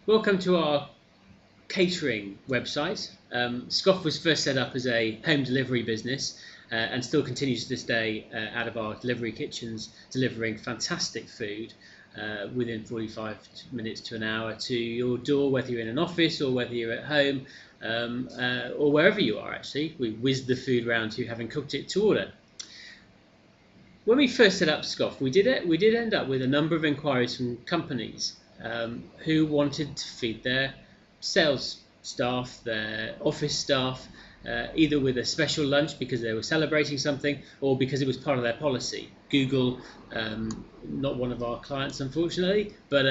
Welcome to our catering website. Scoff was first set up as a home delivery business and still continues to this day out of our delivery kitchens, delivering fantastic food within 45 minutes to an hour to your door, whether you're in an office or whether you're at home or wherever you are. Actually, we whiz the food round to you, having cooked it to order. When we first set up Scoff, we did end up with a number of inquiries from companies who wanted to feed their sales staff, their office staff, either with a special lunch because they were celebrating something or because it was part of their policy. Google, not one of our clients unfortunately, but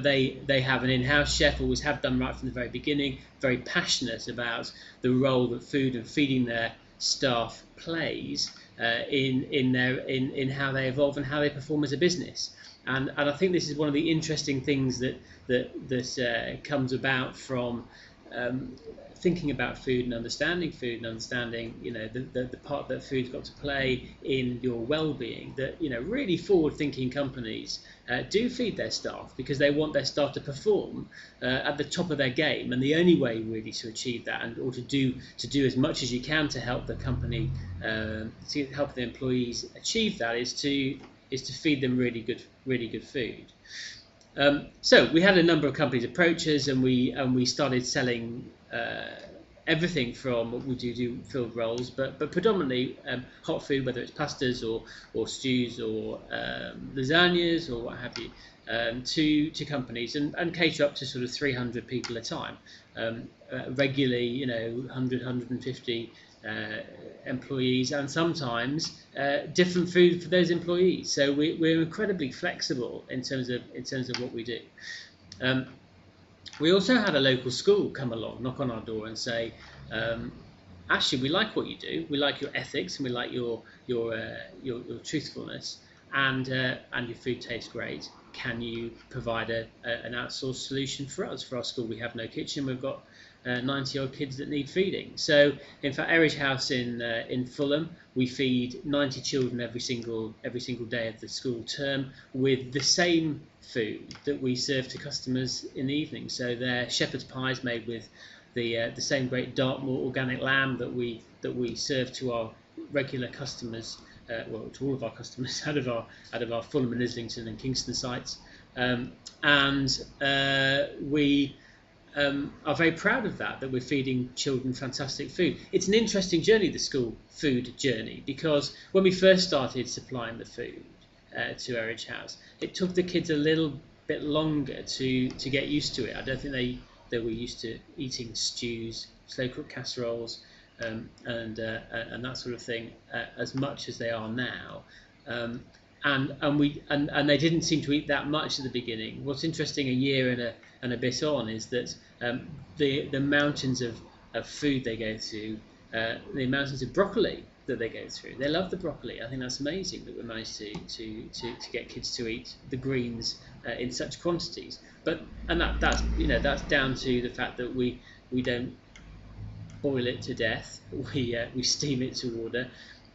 they have an in-house chef, always have done right from the very beginning, very passionate about the role that food and feeding their staff plays in how they evolve and how they perform as a business. And I think this is one of the interesting things that comes about from thinking about food and understanding the part that food's got to play in your well-being. That really forward-thinking companies do feed their staff because they want their staff to perform at the top of their game, and the only way really to achieve that or to do as much as you can to help the company to help the employees achieve that is to feed them really good food. So we had a number of companies approach us, and we started selling everything from what we do filled rolls, but predominantly hot food, whether it's pastas or stews or lasagnas or what have you, to companies and cater up to sort of 300 people at a time, regularly 100, 150 employees, and sometimes different food for those employees. So we're incredibly flexible in terms of what we do. We also had a local school come along, knock on our door, and say, actually, we like what you do. We like your ethics, and we like your truthfulness, and your food tastes great. Can you provide an outsourced solution for us, for our school? We have no kitchen. We've got 90 odd kids that need feeding. So in fact, Erridge House in Fulham, we feed 90 children every single day of the school term with the same food that we serve to customers in the evening. So they're shepherd's pies made with the same great Dartmoor organic lamb that we serve to our regular customers, to all of our customers out of our Fulham and Islington and Kingston sites, and we are very proud of that we're feeding children fantastic food. It's an interesting journey, the school food journey, because when we first started supplying the food to Erridge House, it took the kids a little bit longer to get used to it. I don't think they were used to eating stews, slow cooked casseroles, and that sort of thing as much as they are now. And they didn't seem to eat that much at the beginning. What's interesting, a year and a bit on, is that the mountains of food they go through, the mountains of broccoli that they go through. They love the broccoli. I think that's amazing that we managed to get kids to eat the greens in such quantities. That's down to the fact that we don't boil it to death. We steam it to order.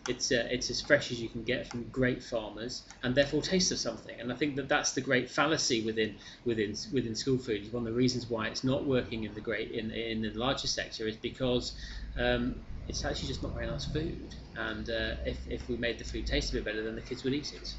It's as fresh as you can get from great farmers, and therefore tastes of something. And I think that's the great fallacy within school food. One of the reasons why it's not working in the larger sector is because it's actually just not very nice food. And if we made the food taste a bit better, then the kids would eat it.